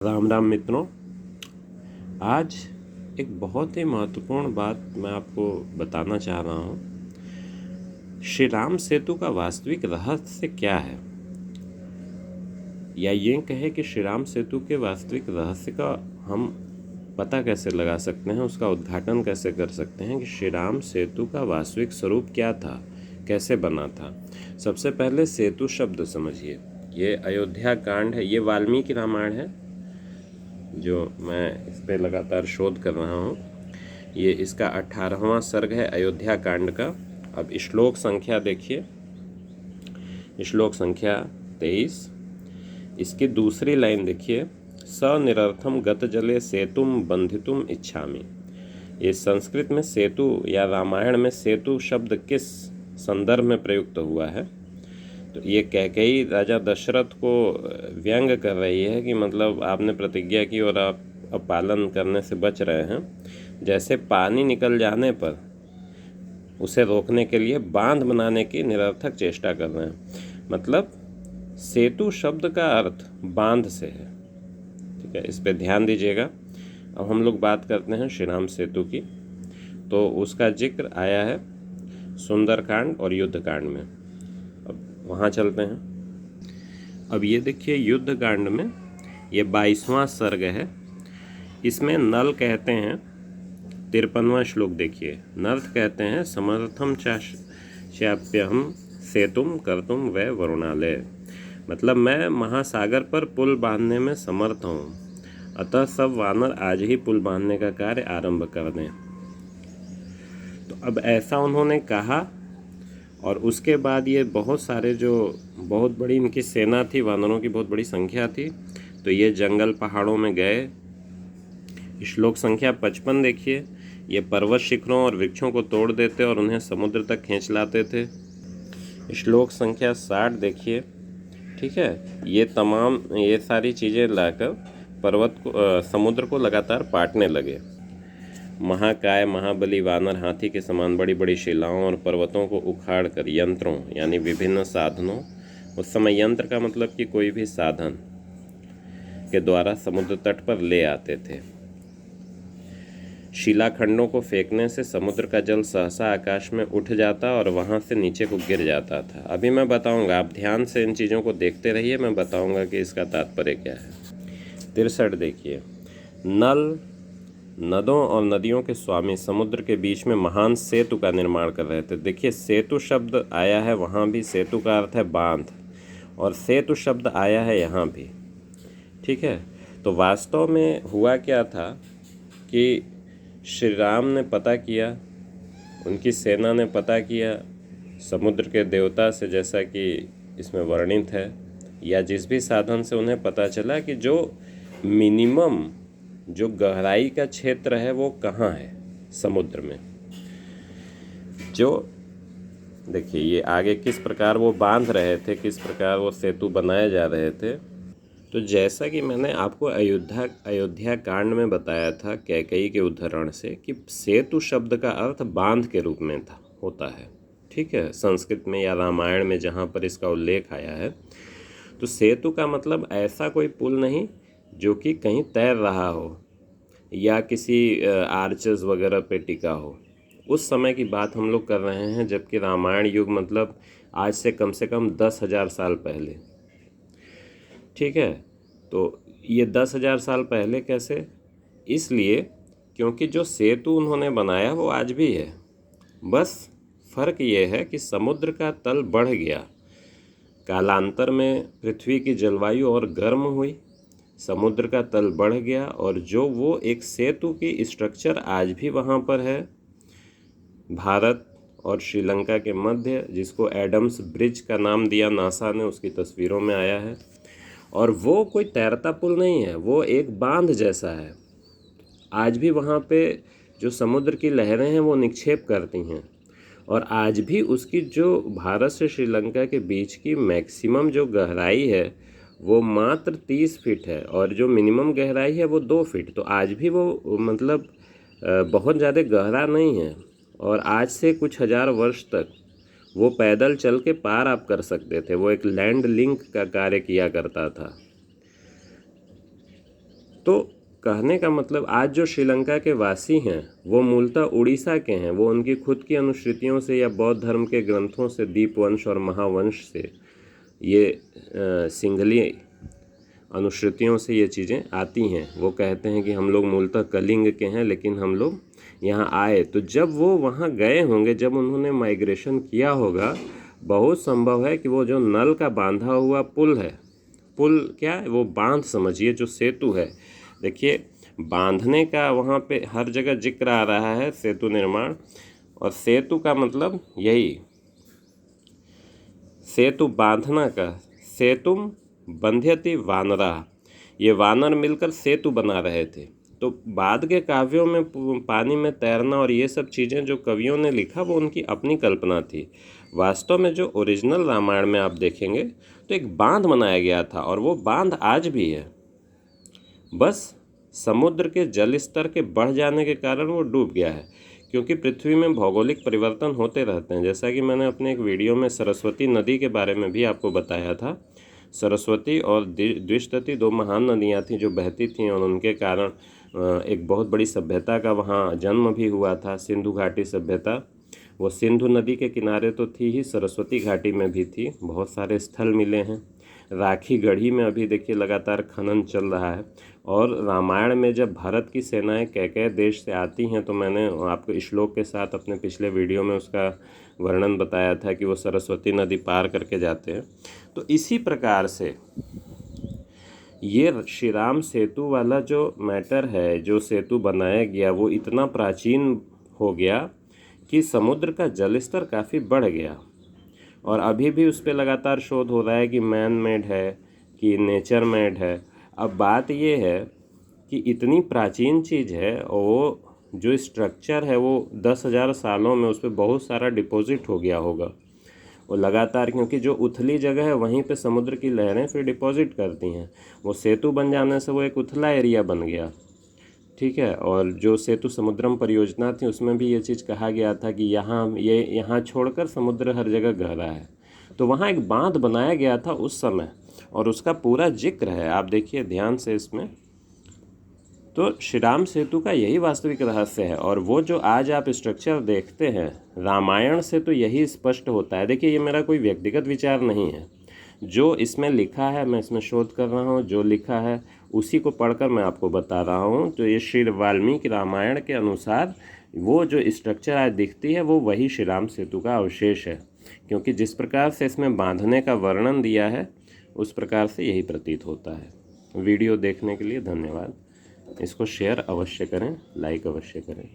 राम राम मित्रों। आज एक बहुत ही महत्वपूर्ण बात मैं आपको बताना चाह रहा हूँ। श्री राम सेतु का वास्तविक रहस्य क्या है, या ये कहे कि श्री राम सेतु के वास्तविक रहस्य का हम पता कैसे लगा सकते हैं, उसका उद्घाटन कैसे कर सकते हैं कि श्री राम सेतु का वास्तविक स्वरूप क्या था, कैसे बना था। सबसे पहले सेतु शब्द समझिए। ये अयोध्या कांड है, ये वाल्मीकि रामायण है जो मैं इस पर लगातार शोध कर रहा हूँ। ये इसका 18वां सर्ग है अयोध्या कांड का। अब श्लोक संख्या देखिए, श्लोक संख्या 23। इसकी दूसरी लाइन देखिए, स निरर्थम गत जले सेतुम बंधितुम इच्छामि। ये संस्कृत में सेतु या रामायण में सेतु शब्द किस संदर्भ में प्रयुक्त हुआ है, तो ये कैकेयी राजा दशरथ को व्यंग कर रही है कि मतलब आपने प्रतिज्ञा की और आप अब पालन करने से बच रहे हैं। जैसे पानी निकल जाने पर उसे रोकने के लिए बांध बनाने की निरर्थक चेष्टा कर रहे हैं। मतलब सेतु शब्द का अर्थ बांध से है। ठीक है, इस पे ध्यान दीजिएगा। अब हम लोग बात करते हैं श्री राम सेतु की। तो उसका जिक्र आया है सुंदरकांड और युद्धकांड में। अब वहाँ चलते हैं। अब ये देखिए, युद्धकांड में ये 22वां सर्ग है। इसमें नल कहते हैं, 53वां श्लोक देखिए। नर्थ कहते हैं समर्थम चाप्यहम सेतुम कर्तुम वै वरुणालय। मतलब मैं महासागर पर पुल बांधने में समर्थ हूँ, अतः सब वानर आज ही पुल बांधने का कार्य आरंभ कर दें। तो अब ऐसा उन्होंने कहा, और उसके बाद ये बहुत सारे जो बहुत बड़ी इनकी सेना थी, वानरों की बहुत बड़ी संख्या थी, तो ये जंगल पहाड़ों में गए। श्लोक संख्या 55 देखिए। ये पर्वत शिखरों और वृक्षों को तोड़ देते और उन्हें समुद्र तक खींच लाते थे। श्लोक संख्या 60 देखिए। ठीक है, ये सारी चीज़ें लाकर पर्वत को समुद्र को लगातार पाटने लगे। महाकाय महाबली वानर हाथी के समान बड़ी बड़ी शिलाओं और पर्वतों को उखाड़ कर यंत्रों यानी विभिन्न साधनों, उस समय यंत्र का मतलब कि कोई भी साधन के द्वारा समुद्र तट पर ले आते थे। शिलाखंडों को फेंकने से समुद्र का जल सहसा आकाश में उठ जाता और वहां से नीचे को गिर जाता था। अभी मैं बताऊंगा, आप ध्यान से इन चीज़ों को देखते रहिए, मैं बताऊंगा कि इसका तात्पर्य क्या है। 63 देखिए। नल नदों और नदियों के स्वामी समुद्र के बीच में महान सेतु का निर्माण कर रहे थे। देखिए, सेतु शब्द आया है वहाँ भी, सेतु का अर्थ है बांध, और सेतु शब्द आया है यहाँ भी। ठीक है, तो वास्तव में हुआ क्या था कि श्री राम ने पता किया, उनकी सेना ने पता किया समुद्र के देवता से, जैसा कि इसमें वर्णित है, या जिस भी साधन से उन्हें पता चला कि जो मिनिमम जो गहराई का क्षेत्र है वो कहाँ है समुद्र में। जो देखिए, ये आगे किस प्रकार वो बांध रहे थे, किस प्रकार वो सेतु बनाए जा रहे थे। तो जैसा कि मैंने आपको अयोध्या कांड में बताया था कैकेयी के उदाहरण से, कि सेतु शब्द का अर्थ बांध के रूप में होता है। ठीक है, संस्कृत में या रामायण में जहाँ पर इसका उल्लेख आया है, तो सेतु का मतलब ऐसा कोई पुल नहीं जो कि कहीं तैर रहा हो या किसी आर्चर्स वगैरह पे टिका हो। उस समय की बात हम लोग कर रहे हैं, जबकि रामायण युग मतलब आज से कम 10,000 साल पहले। ठीक है, तो ये 10,000 साल पहले कैसे? इसलिए क्योंकि जो सेतु उन्होंने बनाया वो आज भी है, बस फ़र्क ये है कि समुद्र का तल बढ़ गया। कालांतर में पृथ्वी की जलवायु और गर्म हुई, समुद्र का तल बढ़ गया, और जो वो एक सेतु की स्ट्रक्चर आज भी वहाँ पर है भारत और श्रीलंका के मध्य, जिसको एडम्स ब्रिज का नाम दिया नासा ने, उसकी तस्वीरों में आया है। और वो कोई तैरता पुल नहीं है, वो एक बांध जैसा है। आज भी वहाँ पे जो समुद्र की लहरें हैं वो निक्षेप करती हैं, और आज भी उसकी जो भारत से श्रीलंका के बीच की मैक्सिमम जो गहराई है वो मात्र 30 फीट है, और जो मिनिमम गहराई है वो 2 फीट। तो आज भी वो मतलब बहुत ज़्यादा गहरा नहीं है, और आज से कुछ हज़ार वर्ष तक वो पैदल चल के पार आप कर सकते थे। वो एक लैंड लिंक का कार्य किया करता था। तो कहने का मतलब आज जो श्रीलंका के वासी हैं वो मूलतः उड़ीसा के हैं। वो उनकी खुद की अनुश्रुतियों से या बौद्ध धर्म के ग्रंथों से, दीपवंश और महावंश से, ये सिंघली अनुश्रुतियों से ये चीज़ें आती हैं। वो कहते हैं कि हम लोग मूलतः कलिंग के हैं, लेकिन हम लोग यहाँ आए। तो जब वो वहाँ गए होंगे, जब उन्होंने माइग्रेशन किया होगा, बहुत संभव है कि वो जो नल का बांधा हुआ पुल है, पुल क्या है, वो बांध समझिए, जो सेतु है। देखिए बांधने का वहाँ पे हर जगह जिक्र आ रहा है, सेतु निर्माण। और सेतु का मतलब यही, सेतु बांधना का, सेतुम बंध्यति वानरा, ये वानर मिलकर सेतु बना रहे थे। तो बाद के काव्यों में पानी में तैरना और ये सब चीज़ें जो कवियों ने लिखा वो उनकी अपनी कल्पना थी। वास्तव में जो ओरिजिनल रामायण में आप देखेंगे तो एक बांध बनाया गया था, और वो बांध आज भी है। बस समुद्र के जल स्तर के बढ़ जाने के कारण वो डूब गया है, क्योंकि पृथ्वी में भौगोलिक परिवर्तन होते रहते हैं। जैसा कि मैंने अपने एक वीडियो में सरस्वती नदी के बारे में भी आपको बताया था। सरस्वती और द्विशतती दो महान नदियाँ थीं जो बहती थीं, और उनके कारण एक बहुत बड़ी सभ्यता का वहाँ जन्म भी हुआ था, सिंधु घाटी सभ्यता। वो सिंधु नदी के किनारे तो थी ही, सरस्वती घाटी में भी थी। बहुत सारे स्थल मिले हैं। राखी गढ़ी में अभी देखिए लगातार खनन चल रहा है। और रामायण में जब भारत की सेनाएं कई देश से आती हैं, तो मैंने आपको श्लोक के साथ अपने पिछले वीडियो में उसका वर्णन बताया था कि वो सरस्वती नदी पार करके जाते हैं। तो इसी प्रकार से ये श्री राम सेतु वाला जो मैटर है, जो सेतु बनाया गया, वो इतना प्राचीन हो गया कि समुद्र का जल स्तर काफ़ी बढ़ गया। और अभी भी उस पर लगातार शोध हो रहा है कि मैन मेड है कि नेचर मेड है। अब बात ये है कि इतनी प्राचीन चीज़ है, और वो जो स्ट्रक्चर है वो 10,000 सालों में उस पर बहुत सारा डिपॉजिट हो गया होगा। वो लगातार, क्योंकि जो उथली जगह है वहीं पे समुद्र की लहरें फिर डिपॉजिट करती हैं। वो सेतु बन जाने से वो एक उथला एरिया बन गया, ठीक है। और जो सेतु समुद्रम परियोजना थी उसमें भी ये चीज़ कहा गया था कि यहाँ छोड़कर समुद्र हर जगह गहरा है। तो वहाँ एक बांध बनाया गया था उस समय, और उसका पूरा जिक्र है, आप देखिए ध्यान से इसमें। तो श्री राम सेतु का यही वास्तविक रहस्य है। और वो जो आज आप स्ट्रक्चर देखते हैं, रामायण से तो यही स्पष्ट होता है। देखिए ये मेरा कोई व्यक्तिगत विचार नहीं है, जो इसमें लिखा है मैं इसमें शोध कर रहा हूँ, जो लिखा है उसी को पढ़कर मैं आपको बता रहा हूँ। तो ये श्री वाल्मीकि रामायण के अनुसार वो जो स्ट्रक्चर आज दिखती है वो वही श्री राम सेतु का अवशेष है, क्योंकि जिस प्रकार से इसमें बांधने का वर्णन दिया है उस प्रकार से यही प्रतीत होता है। वीडियो देखने के लिए धन्यवाद। इसको शेयर अवश्य करें, लाइक अवश्य करें।